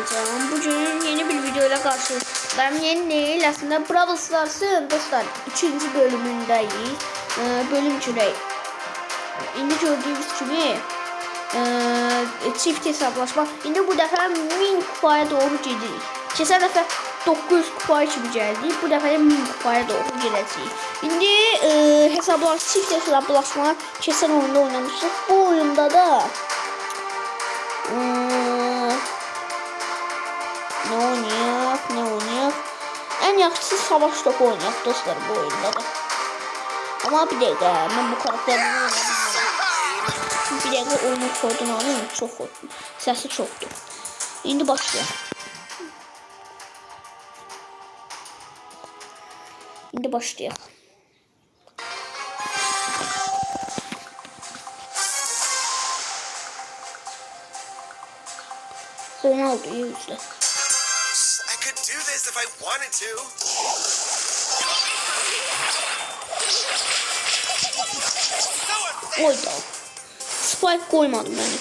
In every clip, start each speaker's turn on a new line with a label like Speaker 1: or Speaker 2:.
Speaker 1: Can. Bugün yeni bir videoyla karşınızdayım. Yeni değil aslında, Brawl Stars'ın dostlar 3. bölümündeyiz. Bölüm çürək. İndi gördüğünüz gibi çift hesablaşma. İndi bu dəfə 1000 kupaya doğru gedirik. Keçən dəfə 900 kupaya kimi gəldik. Bu dəfə 1000 kupaya doğru gedəcəyik. İndi çift hesablaşma keçən oyunda oynamışıq. Bu oyunda da ne oynayaq? En yaxşısı savaş topu oynayaq dostlar bu oyunda da. Ama bir dakika, ben bu karakterini oynayabilirim. Bir dakika oyunu koydum alayım, çok koydum. Sesi çoktu. İndi başlayalım. Ronaldo'yu yüzle.
Speaker 2: I could do this if I wanted to.
Speaker 1: Oyda. Spike koymadım beni.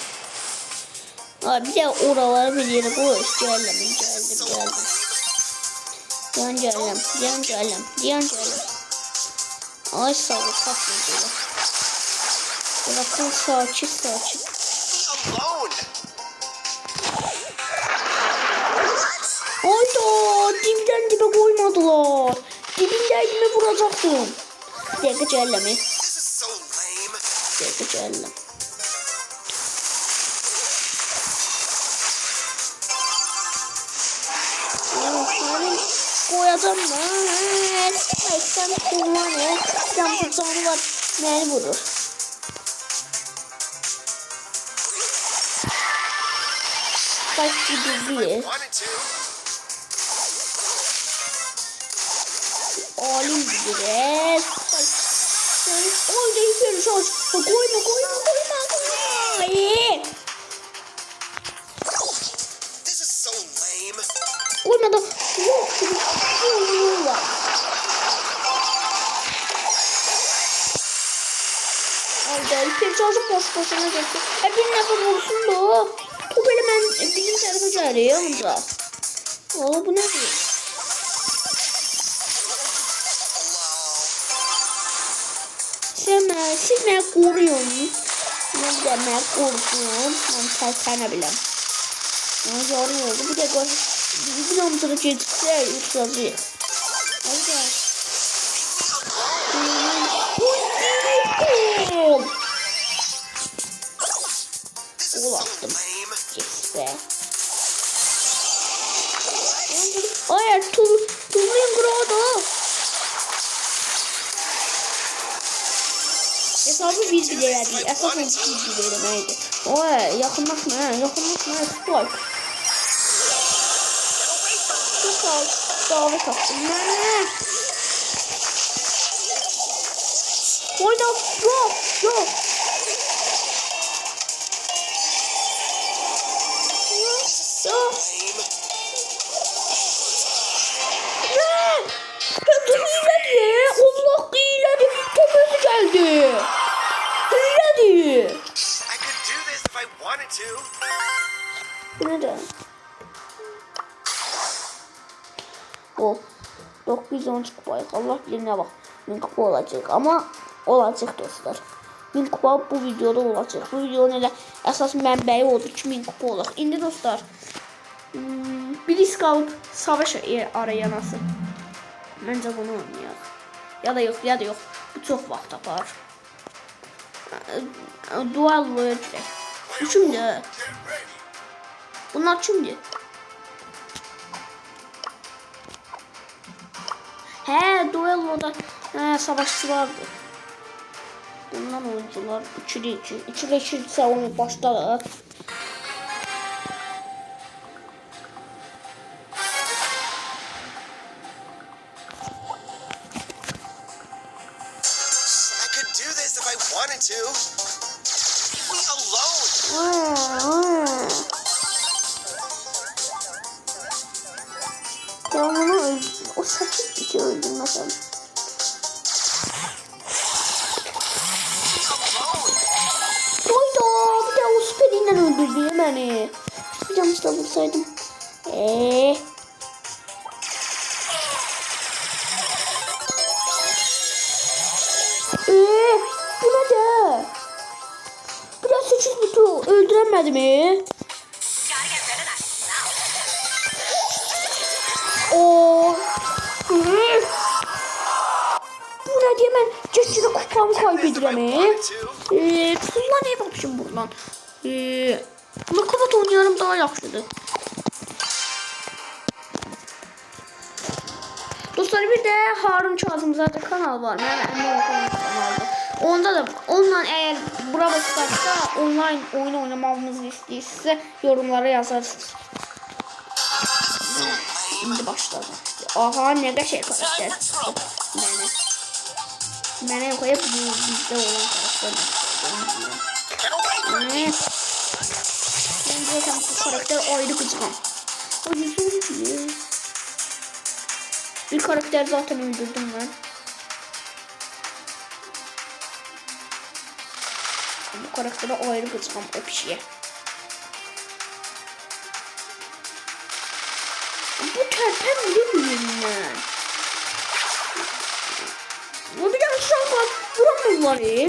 Speaker 1: Abi bir de oraları bir yere koy. Geldim. Geldim. Ay sağ ol, kapıyı. Bırakın sakin. Hayda, dibden dibe koymadılar. Dibindeydiğime vuracaktım. Bir dakika cehennemi. Koyacağım ben. Sen kullanı. Sen bu canı var. Beni vurur. Bak gidiyor. Alim biraz. Oyda hiper şans. Koyma.
Speaker 2: This is so lame.
Speaker 1: Koymadı. Yok. Ayda hiper şansı boşuna geçti. Bir nefer vursun da. Bu benim bizim tarafa geliyor amca. Valla bu ne diyor? Siz beni koruyorsunuz. Ben de beni koruyorum. Ben tersenebilem. Ben yarın oldu. Bir de bir amcada geçse yutacağız. Hadi. Gol attım. Geçse. Hayır, Tulin Grado. Hesabı biz bile verdik. Esasen biz bile vermeydi. Oy, yakınlaşma. Spike. Çok al. Davet attım. Oyda. Yok. Allah hiledi. Top özü geldi. Hiledi. Bu neden? O 910 kupayı. Allah bilir ne bak. 1000 kupa olacak ama olacak dostlar. 1000 kupa bu videoda olacak. Bu videonun elə əsas mənbəyi oldu ki 1000 kupa olacaq. İndi dostlar birisi qalıb savaş arayanası. Məncə bunu oynayaq. Ya da yox. Bu çox vaxt apar. Duallo edək. Bu kimdir? Bunlar kimdir? Duello'da savaşçı vardı. Bundan oyuncular 2'li 2 oyun başladı. O sakit bitiyor öldürmesem. Hayda, bir de o süperinden öldürdü beni. Bir canlısı da vursaydım. Bu ne de? Biraz 8 butu öldüremedi mi? Oo. Bu ne diye ben geçtiğinde kupamı kaybederim. Kullanayım bakmışım buradan. Nakabat oynayalım daha yaxşıdır. Dostlar bir de Harun Kazımzadə kanal var. Onda da onunla eğer burada çıkarsa online oyun oynamamızı istəyirsə yorumlara yazarsınız. Şimdi başladı. Aha ne qəşəng karakter çıxdı. Mənə yox hep bu bizdə olan karakter. Ben zaten bu karakter ayrı kızgın. O yüzden bir karakter zaten öldürdüm ben. Bu karaktere ayrı kızgın o kişiye. Bu terpen bilmiyorum ben. Bu bir daha şansa vuramıyorlar ya.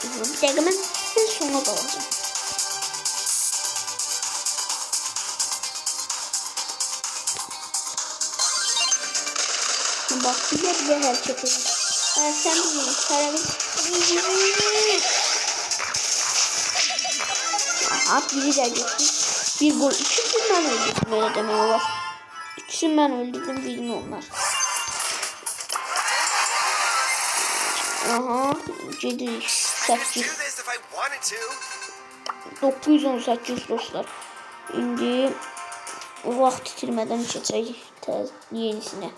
Speaker 1: Bir dakika ben sona kalacağım. Bak bir de her çekelim. Sen bilmiyorum. Aha biri de gitti. Bir gol. İkisini ben öldürdüm öyle demeyi var. İkisini ben öldürdüm birini onlar. Aha 7 8 918 dostlar. Şimdi vaxt itirmədən keçək yenisine.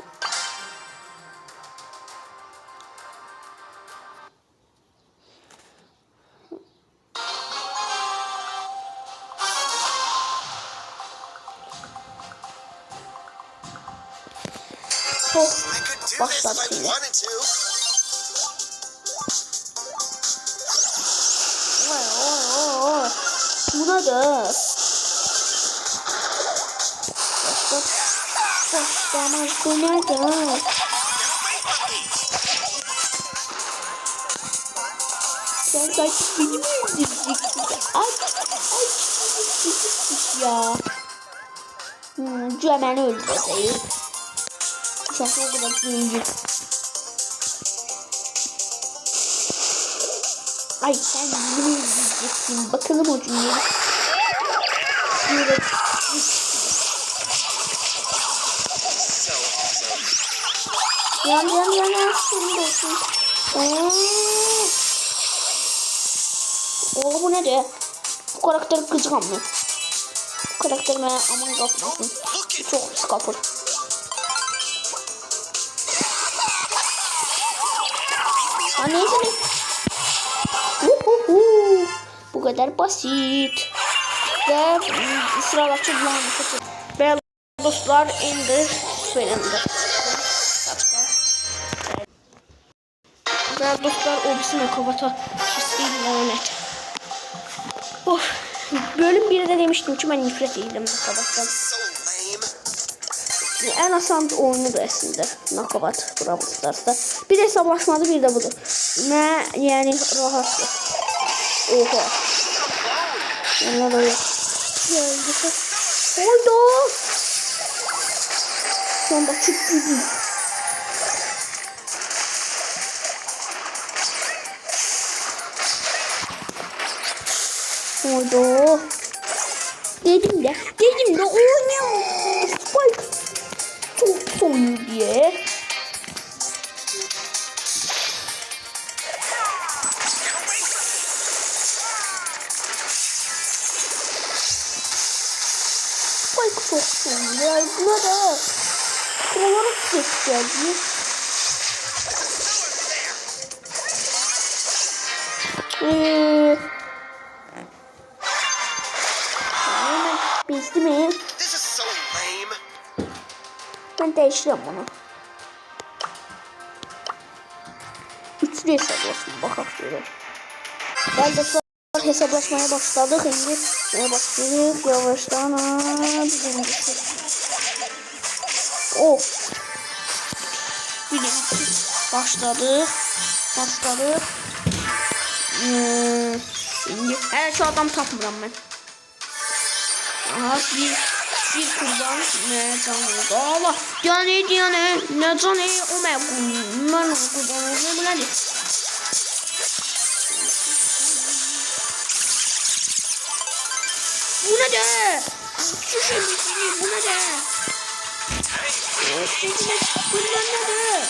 Speaker 1: Başladık yine. Buna da başlamaz buna da. Sen sanki beni mi öldüreceksin? Ay ya. Hemen öldüreceğim. Şaka o kadar büyüyecek. Ay sen bunu izleyeceksin. Bakalım o cümleyi. Yan. Senin olsun. Oğlum bu ne de? Bu karakter kızgın mı? Bu karakter bana aman kapmasın. Çok pis kapır. Neyse ne? Bu kadar basit. Ve sıradaki ve dostlar indi beğendi. Ve dostlar o bizim akabata kesin lanet. Bölüm 1'de demiştim ki ben nefret edildim akabattan. En asan oyunu da aslında Nakabat Brawl Stars'ta. Bir de hesaplaşmadı bir de budur. Ne yani rahatlık. Oha. Onlar da yok. Hayda. Son da çıktı. Hayda. Dedim de oynuyor. Spike. Çok soyuyor diye. Spike çok soyuyor. Buna da olarak ses geldi. Hemen bezdi mi? Ben değiştireyim bunu. Üçlü hesaplasın bakak şöyle. Ben de sonra hesaplaşmaya başladık. Şimdi başladık yavaştan. Birincisi. Oh. Birincisi. Başladık. Şimdi her şu adam tapmıram ben. Aha bir kurban ne canı Allah yani ne canı o ben kurban ne bu nedir? Bu ne de? Şu şey bu ne de? Bunlar ne de?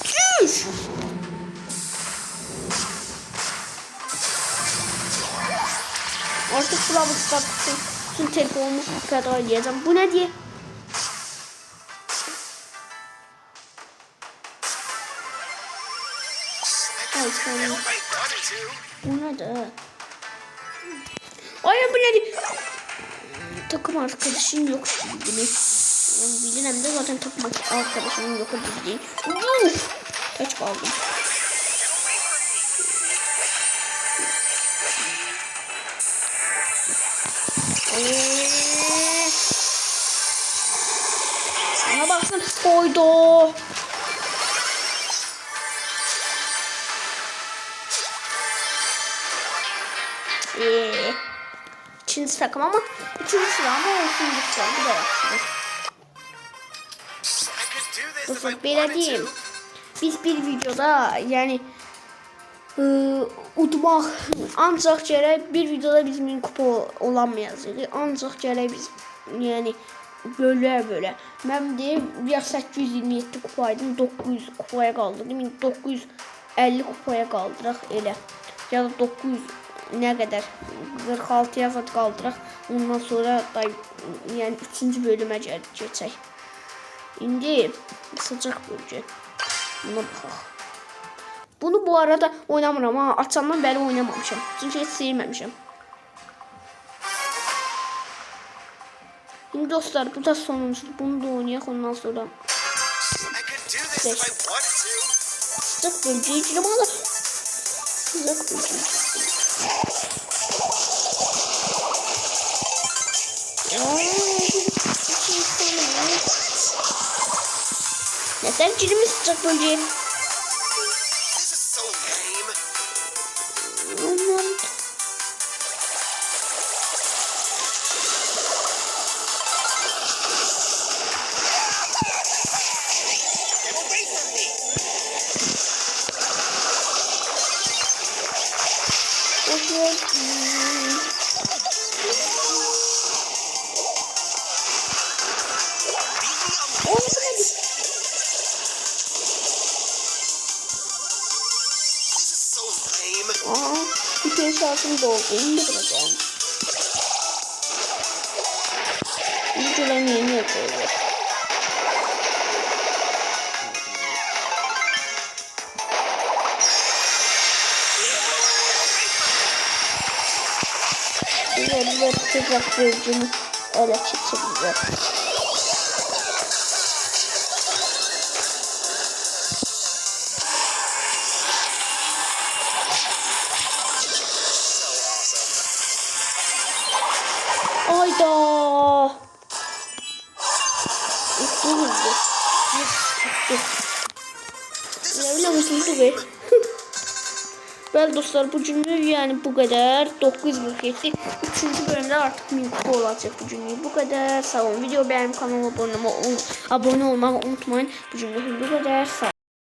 Speaker 1: Çüş! Artık Brawl Stars'ın tüm telefonumu feda edeceğim. Bu ne diye? Ay sen. Bu ne de? Ay bu ne diye? Takım arkadaşın yok bildiğini. Yani bildiğim de zaten takım arkadaşının yok bildiğin. Kaç kaldım? Sana baksana. Oydo. İkinci takım ama üçüncü sıra ama üçüncü sıra bir de yapsın. Dostlar böyle diyeyim. Biz bir videoda yani utmaq ancaq gərək bir videoda biz 1000 kupa olamayacağıq. Ancaq gərək biz yəni bölə. Mən deyim ya 827 kupaydım 900 kupaya qaldırdım. 950 kupaya qaldıraq elə. Ya da 900 nə qədər 46-ya qaldıraq. Ondan sonra da yəni 3-cü bölümə keçək. İndi sıcaq bölgə. Buna baxaq. Bunu bu arada oynamıram ha. Açandan beri oynamamışım. Çünkü hiç sevmemişim. Şimdi dostlar bu da sonuncu. Bunu da oynayalım ondan sonra. Sıcak bölgeyi girelim ama. Sıcak bölgeyi. Neden girmiş sıcak bölgeyi? Bütün şansım doldu. Şimdi bırakacağım. Videolarını yeni yapıyoruz. Güzel sıcak bölgemi öyle çekebiliriz. Hayda. Ne biliyor musunuz be? Bəli dostlar bu günlük yani bu kadar 947 3. bölümde artık 1000 kupa olacak bu günlük bu kadar sağ olun video beğenip kanalıma abone olmayı unutmayın bu günlük bu kadar sağ olun.